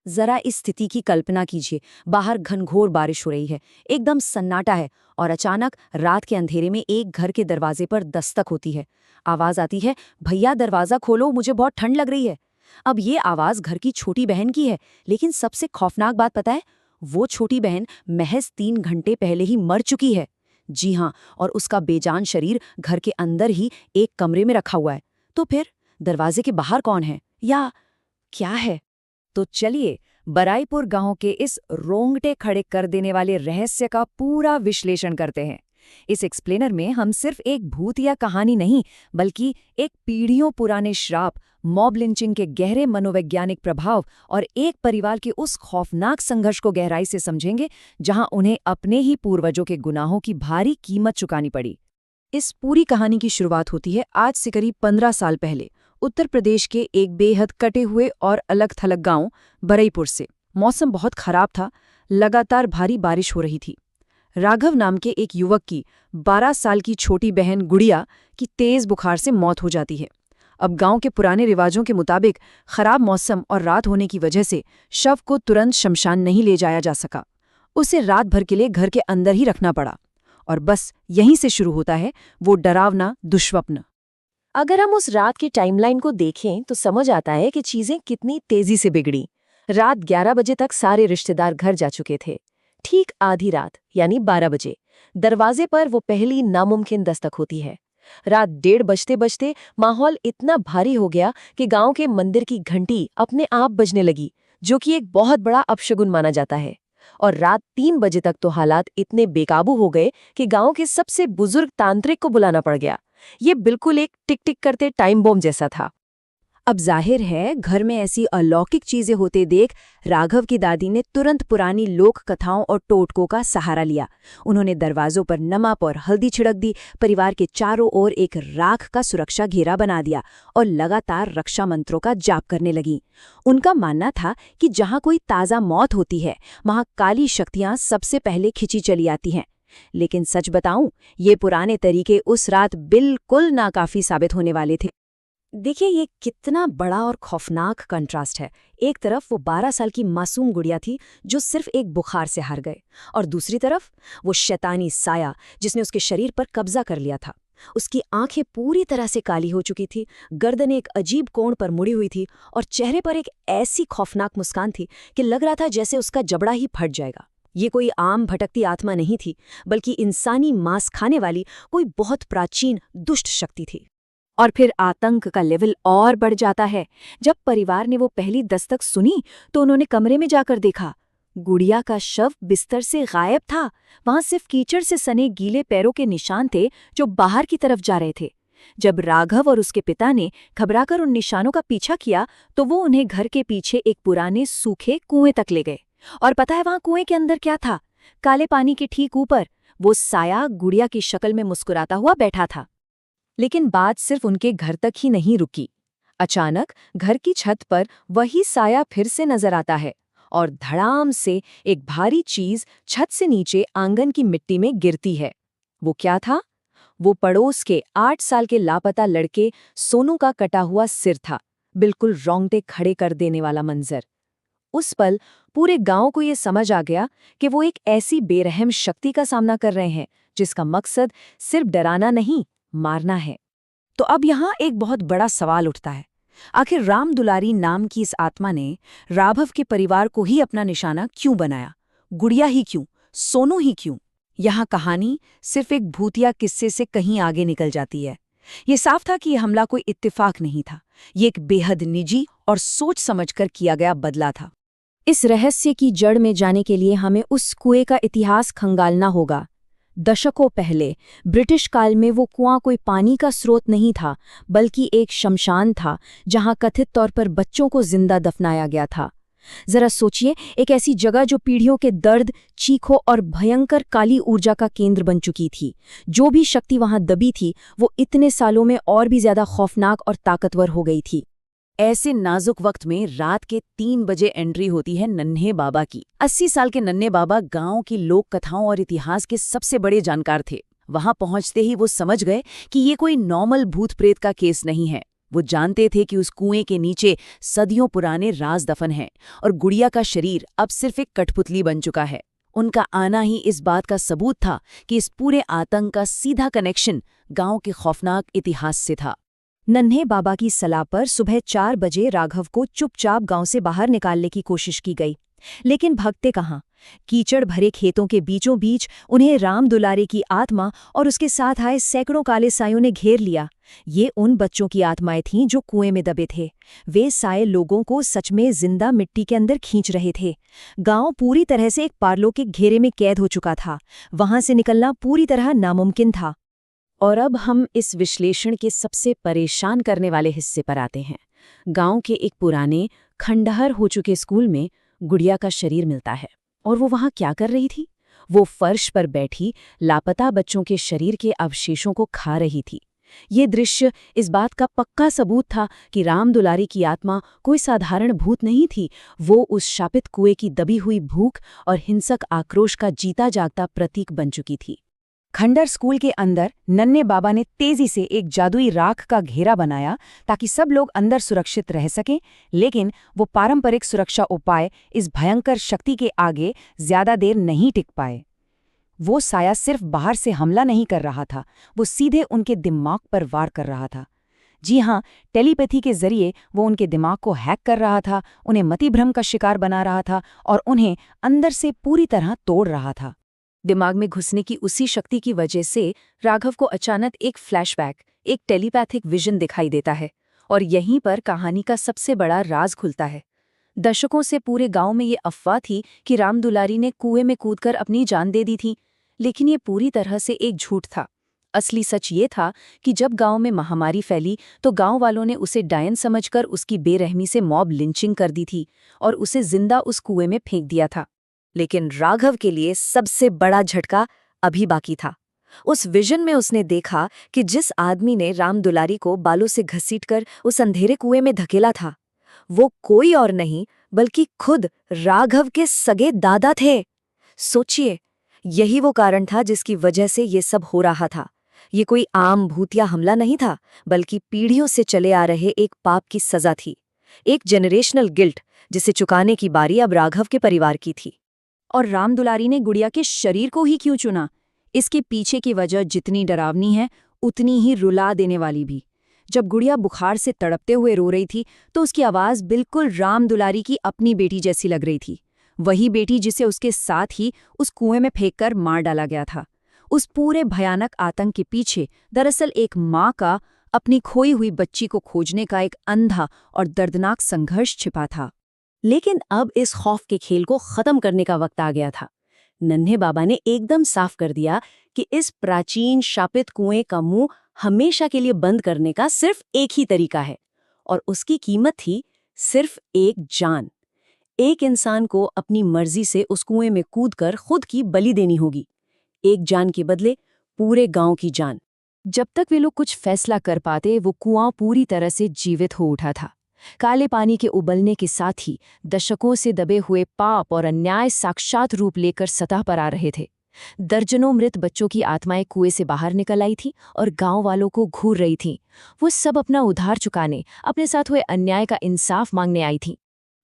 जरा इस स्थिति की कल्पना कीजिए। बाहर घनघोर बारिश हो रही है, एकदम सन्नाटा है, और अचानक रात के अंधेरे में एक घर के दरवाजे पर दस्तक होती है। आवाज आती है, भैया दरवाजा खोलो, मुझे बहुत ठंड लग रही है। अब ये आवाज घर की छोटी बहन की है, लेकिन सबसे खौफनाक बात पता है, वो छोटी बहन महज 3 घंटे पहले ही मर चुकी है। जी हाँ, और उसका बेजान शरीर घर के अंदर ही एक कमरे में रखा हुआ है। तो फिर दरवाजे के बाहर कौन है, या क्या है? तो चलिए बराईपुर गांव के इस रोंगटे खड़े कर देने वाले रहस्य का पूरा विश्लेषण करते हैं। इस एक्सप्लेनर में हम सिर्फ एक भूत या कहानी नहीं, बल्कि एक पीढ़ियों पुराने श्राप, मॉब लिंचिंग के गहरे मनोवैज्ञानिक प्रभाव और एक परिवार के उस खौफनाक संघर्ष को गहराई से समझेंगे, जहां उन्हें अपने ही पूर्वजों के गुनाहों की भारी कीमत चुकानी पड़ी। इस पूरी कहानी की शुरुआत होती है आज से करीब 15 साल पहले, उत्तर प्रदेश के एक बेहद कटे हुए और अलग थलग गांव बरईपुर से। मौसम बहुत खराब था, लगातार भारी बारिश हो रही थी। राघव नाम के एक युवक की 12 साल की छोटी बहन गुड़िया की तेज बुखार से मौत हो जाती है। अब गांव के पुराने रिवाजों के मुताबिक खराब मौसम और रात होने की वजह से शव को तुरंत शमशान नहीं ले जाया जा सका। उसे रात भर के लिए घर के अंदर ही रखना पड़ा। और बस यहीं से शुरू होता है वो डरावना दुष्स्वप्न। अगर हम उस रात की टाइमलाइन को देखें तो समझ आता है कि चीजें कितनी तेजी से बिगड़ी। रात 11 बजे तक सारे रिश्तेदार घर जा चुके थे। ठीक आधी रात यानी 12 बजे दरवाजे पर वो पहली नामुमकिन दस्तक होती है। रात 1:30 बजते बजते माहौल इतना भारी हो गया कि गांव के मंदिर की घंटी अपने आप बजने लगी, जो कि एक बहुत बड़ा अपशगुन माना जाता है। और रात 3 बजे तक तो हालात इतने बेकाबू हो गए कि गांव के सबसे बुजुर्ग तांत्रिक को बुलाना पड़ गया। ये बिल्कुल एक टिक टिक करते टाइम बॉम्ब जैसा था। अब जाहिर है घर में ऐसी अलौकिक चीजें होते देख राघव की दादी ने तुरंत पुरानी लोक कथाओं और टोटकों का सहारा लिया। उन्होंने दरवाजों पर नमक और हल्दी छिड़क दी, परिवार के चारों ओर एक राख का सुरक्षा घेरा बना दिया और लगातार रक्षा मंत्रों का जाप करने लगी। उनका मानना था कि जहां कोई ताज़ा मौत होती है, वहां काली शक्तियां सबसे पहले खिंची चली आती हैं। लेकिन सच बताऊं, ये पुराने तरीके उस रात बिल्कुल नाकाफी साबित होने वाले थे। देखिए, ये कितना बड़ा और खौफनाक कंट्रास्ट है। एक तरफ वो 12 साल की मासूम गुड़िया थी जो सिर्फ एक बुखार से हार गए, और दूसरी तरफ वो शैतानी साया जिसने उसके शरीर पर कब्जा कर लिया था। उसकी आंखें पूरी तरह से काली हो चुकी थी, गर्दन एक अजीब कोण पर मुड़ी हुई थी, और चेहरे पर एक ऐसी खौफनाक मुस्कान थी कि लग रहा था जैसे उसका जबड़ा ही फट जाएगा। ये कोई आम भटकती आत्मा नहीं थी, बल्कि इंसानी मांस खाने वाली कोई बहुत प्राचीन दुष्ट शक्ति थी। और फिर आतंक का लेवल और बढ़ जाता है। जब परिवार ने वो पहली दस्तक सुनी तो उन्होंने कमरे में जाकर देखा, गुड़िया का शव बिस्तर से गायब था। वहां सिर्फ कीचड़ से सने गीले पैरों के निशान थे जो बाहर की तरफ जा रहे थे। जब राघव और उसके पिता ने घबराकर उन निशानों का पीछा किया तो वो उन्हें घर के पीछे एक पुराने सूखे कुएं तक ले गए। और पता है वहां कुएं के अंदर क्या था? काले पानी के ठीक ऊपर वो साया गुड़िया की शक्ल में मुस्कुराता हुआ बैठा था। लेकिन बात सिर्फ उनके घर तक ही नहीं रुकी। अचानक घर की छत पर वही साया फिर से नजर आता है, और धड़ाम से एक भारी चीज छत से नीचे आंगन की मिट्टी में गिरती है। वो क्या था? वो पड़ोस के 8 साल के लापता लड़के सोनू का कटा हुआ सिर था। बिल्कुल रोंगटे खड़े कर देने वाला मंजर। उस पल पूरे गांव को ये समझ आ गया कि वो एक ऐसी बेरहम शक्ति का सामना कर रहे हैं जिसका मकसद सिर्फ डराना नहीं, मारना है। तो अब यहाँ एक बहुत बड़ा सवाल उठता है, आखिर राम दुलारी नाम की इस आत्मा ने राघव के परिवार को ही अपना निशाना क्यों बनाया? गुड़िया ही क्यों? सोनू ही क्यों? यहाँ कहानी सिर्फ एक भूतिया किस्से से कहीं आगे निकल जाती है। ये साफ था कि यह हमला कोई इत्तेफाक नहीं था, ये एक बेहद निजी और सोच समझकर किया गया बदला था। इस रहस्य की जड़ में जाने के लिए हमें उस कुएं का इतिहास खंगालना होगा। दशकों पहले ब्रिटिश काल में वो कुआं कोई पानी का स्रोत नहीं था, बल्कि एक शमशान था जहां कथित तौर पर बच्चों को जिंदा दफनाया गया था। जरा सोचिए, एक ऐसी जगह जो पीढ़ियों के दर्द, चीखों और भयंकर काली ऊर्जा का केंद्र बन चुकी थी। जो भी शक्ति वहां दबी थी वो इतने सालों में और भी ज्यादा खौफनाक और ताकतवर हो गई थी। ऐसे नाजुक वक्त में रात के 3 बजे एंट्री होती है नन्हे बाबा की। 80 साल के नन्हे बाबा गांव की लोक कथाओं और इतिहास के सबसे बड़े जानकार थे। वहां पहुंचते ही वो समझ गए कि ये कोई नॉर्मल भूत प्रेत का केस नहीं है, वो जानते थे कि उस कुएं के नीचे सदियों पुराने राज दफन हैं और गुड़िया का शरीर अब सिर्फ एक कठपुतली बन चुका है। उनका आना ही इस बात का सबूत था कि इस पूरे आतंक का सीधा कनेक्शन गांव के खौफनाक इतिहास से था। नन्हे बाबा की सलाह पर सुबह 4 बजे राघव को चुपचाप गांव से बाहर निकालने की कोशिश की गई, लेकिन भागते कहाँ। कीचड़ भरे खेतों के बीचों बीच उन्हें राम दुलारी की आत्मा और उसके साथ आए सैकड़ों काले सायों ने घेर लिया। ये उन बच्चों की आत्माएं थीं जो कुएं में दबे थे। वे साए लोगों को सच में जिंदा मिट्टी के अंदर खींच रहे थे। गांव पूरी तरह से एक पारलौकिक घेरे में कैद हो चुका था। वहां से निकलना पूरी तरह नामुमकिन था। और अब हम इस विश्लेषण के सबसे परेशान करने वाले हिस्से पर आते हैं। गांव के एक पुराने खंडहर हो चुके स्कूल में गुड़िया का शरीर मिलता है। और वो वहां क्या कर रही थी? वो फर्श पर बैठी लापता बच्चों के शरीर के अवशेषों को खा रही थी। ये दृश्य इस बात का पक्का सबूत था कि राम दुलारी की आत्मा कोई साधारण भूत नहीं थी। वो उस शापित कुएं की दबी हुई भूख और हिंसक आक्रोश का जीता जागता प्रतीक बन चुकी थी। खंडर स्कूल के अंदर नन्हे बाबा ने तेजी से एक जादुई राख का घेरा बनाया ताकि सब लोग अंदर सुरक्षित रह सकें, लेकिन वो पारंपरिक सुरक्षा उपाय इस भयंकर शक्ति के आगे ज्यादा देर नहीं टिक पाए। वो साया सिर्फ बाहर से हमला नहीं कर रहा था, वो सीधे उनके दिमाग पर वार कर रहा था। जी हाँ, टेलीपैथी के जरिए वो उनके दिमाग को हैक कर रहा था, उन्हें मतिभ्रम का शिकार बना रहा था और उन्हें अंदर से पूरी तरह तोड़ रहा था। दिमाग में घुसने की उसी शक्ति की वजह से राघव को अचानक एक फ्लैशबैक, एक टेलीपैथिक विजन दिखाई देता है। और यहीं पर कहानी का सबसे बड़ा राज खुलता है। दशकों से पूरे गांव में ये अफवाह थी कि राम दुलारी ने कुएं में कूदकर अपनी जान दे दी थी, लेकिन ये पूरी तरह से एक झूठ था। असली सच ये था कि जब गांव में महामारी फैली तो गांव वालों ने उसे डायन समझकर उसकी बेरहमी से मॉब लिंचिंग कर दी थी और उसे जिंदा उस कुएं में फेंक दिया था। लेकिन राघव के लिए सबसे बड़ा झटका अभी बाकी था। उस विजन में उसने देखा कि जिस आदमी ने राम दुलारी को बालों से घसीटकर उस अंधेरे कुएं में धकेला था, वो कोई और नहीं बल्कि खुद राघव के सगे दादा थे। सोचिए, यही वो कारण था जिसकी वजह से ये सब हो रहा था। ये कोई आम भूतिया हमला नहीं था, बल्कि पीढ़ियों से चले आ रहे एक पाप की सजा थी, एक जेनरेशनल गिल्ट जिसे चुकाने की बारी अब राघव के परिवार की थी। और राम दुलारी ने गुड़िया के शरीर को ही क्यों चुना? इसके पीछे की वजह जितनी डरावनी है, उतनी ही रुला देने वाली भी। जब गुड़िया बुखार से तड़पते हुए रो रही थी तो उसकी आवाज़ बिल्कुल राम दुलारी की अपनी बेटी जैसी लग रही थी। वही बेटी जिसे उसके साथ ही उस कुएं में फेंककर मार डाला गया था। उस पूरे भयानक आतंक के पीछे दरअसल एक माँ का अपनी खोई हुई बच्ची को खोजने का एक अंधा और दर्दनाक संघर्ष छिपा था। लेकिन अब इस खौफ के खेल को खत्म करने का वक्त आ गया था। नन्हे बाबा ने एकदम साफ कर दिया कि इस प्राचीन शापित कुएं का मुंह हमेशा के लिए बंद करने का सिर्फ एक ही तरीका है, और उसकी कीमत थी सिर्फ एक जान। एक इंसान को अपनी मर्जी से उस कुएं में कूदकर खुद की बलि देनी होगी। एक जान के बदले पूरे गांव की जान। जब तक वे लोग कुछ फैसला कर पाते, वो कुआं पूरी तरह से जीवित हो उठा था। काले पानी के उबलने के साथ ही दशकों से दबे हुए पाप और अन्याय साक्षात रूप लेकर सतह पर आ रहे थे। दर्जनों मृत बच्चों की आत्माएं कुएं से बाहर निकल आई थीं और गांव वालों को घूर रही थीं। वो सब अपना उधार चुकाने, अपने साथ हुए अन्याय का इंसाफ मांगने आई थीं।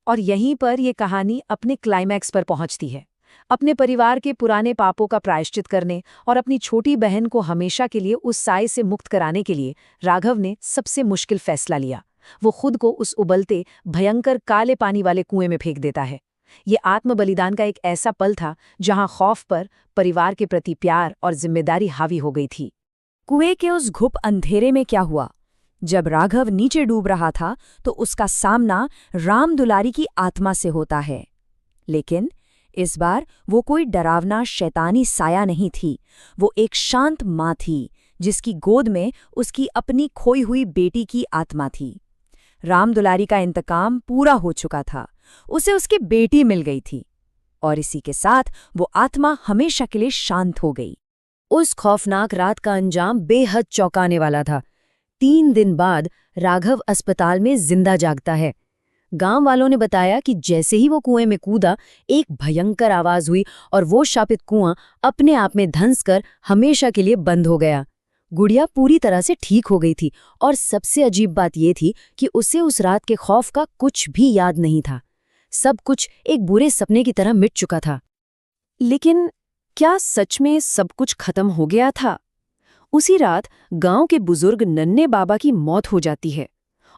और यहीं पर ये कहानी अपने क्लाइमैक्स पर पहुंचती है। अपने परिवार के पुराने पापों का प्रायश्चित करने और अपनी छोटी बहन को हमेशा के लिए उस साए से मुक्त कराने के लिए राघव ने सबसे मुश्किल फैसला लिया। वो खुद को उस उबलते भयंकर काले पानी वाले कुएं में फेंक देता है। ये आत्म बलिदान का एक ऐसा पल था जहां खौफ पर परिवार के प्रति प्यार और जिम्मेदारी हावी हो गई थी। कुएं के उस घुप अंधेरे में क्या हुआ? जब राघव नीचे डूब रहा था तो उसका सामना राम दुलारी की आत्मा से होता है। लेकिन इस बार वो कोई डरावना शैतानी साया नहीं थी। वो एक शांत माँ थी जिसकी गोद में उसकी अपनी खोई हुई बेटी की आत्मा थी। राम दुलारी का इंतकाम पूरा हो चुका था। उसे उसकी बेटी मिल गई थी और इसी के साथ वो आत्मा हमेशा के लिए शांत हो गई। उस खौफनाक रात का अंजाम बेहद चौंकाने वाला था। 3 दिन बाद राघव अस्पताल में जिंदा जागता है। गांव वालों ने बताया कि जैसे ही वो कुएं में कूदा, एक भयंकर आवाज हुई और वो शापित कुआं अपने आप में धंसकर हमेशा के लिए बंद हो गया। गुड़िया पूरी तरह से ठीक हो गई थी और सबसे अजीब बात ये थी कि उसे उस रात के खौफ का कुछ भी याद नहीं था। सब कुछ एक बुरे सपने की तरह मिट चुका था। लेकिन क्या सच में सब कुछ खत्म हो गया था? उसी रात गांव के बुजुर्ग नन्हे बाबा की मौत हो जाती है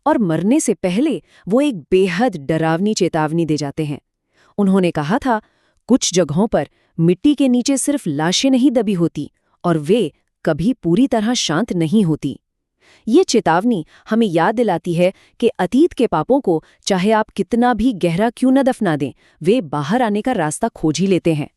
और मरने से पहले वो एक बेहद डरावनी चेतावनी दे जाते हैं। उन्होंने कहा था, कुछ जगहों पर मिट्टी के नीचे सिर्फ लाशें नहीं दबी होती और वे कभी पूरी तरह शांत नहीं होती। ये चेतावनी हमें याद दिलाती है कि अतीत के पापों को चाहे आप कितना भी गहरा क्यों न दफना दें, वे बाहर आने का रास्ता खोज ही लेते हैं।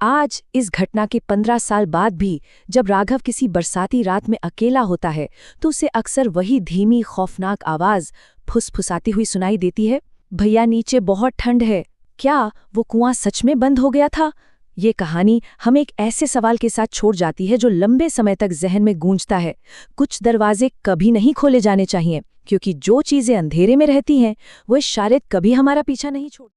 आज इस घटना के 15 साल बाद भी जब राघव किसी बरसाती रात में अकेला होता है तो उसे अक्सर वही धीमी खौफनाक आवाज फुसफुसाती हुई सुनाई देती है, भैया नीचे बहुत ठंड है। क्या वो कुआं सच में बंद हो गया था? ये कहानी हमें एक ऐसे सवाल के साथ छोड़ जाती है जो लंबे समय तक जहन में गूंजता है। कुछ दरवाजे कभी नहीं खोले जाने चाहिए, क्योंकि जो चीजें अंधेरे में रहती हैं वो शायद कभी हमारा पीछा नहीं छोड़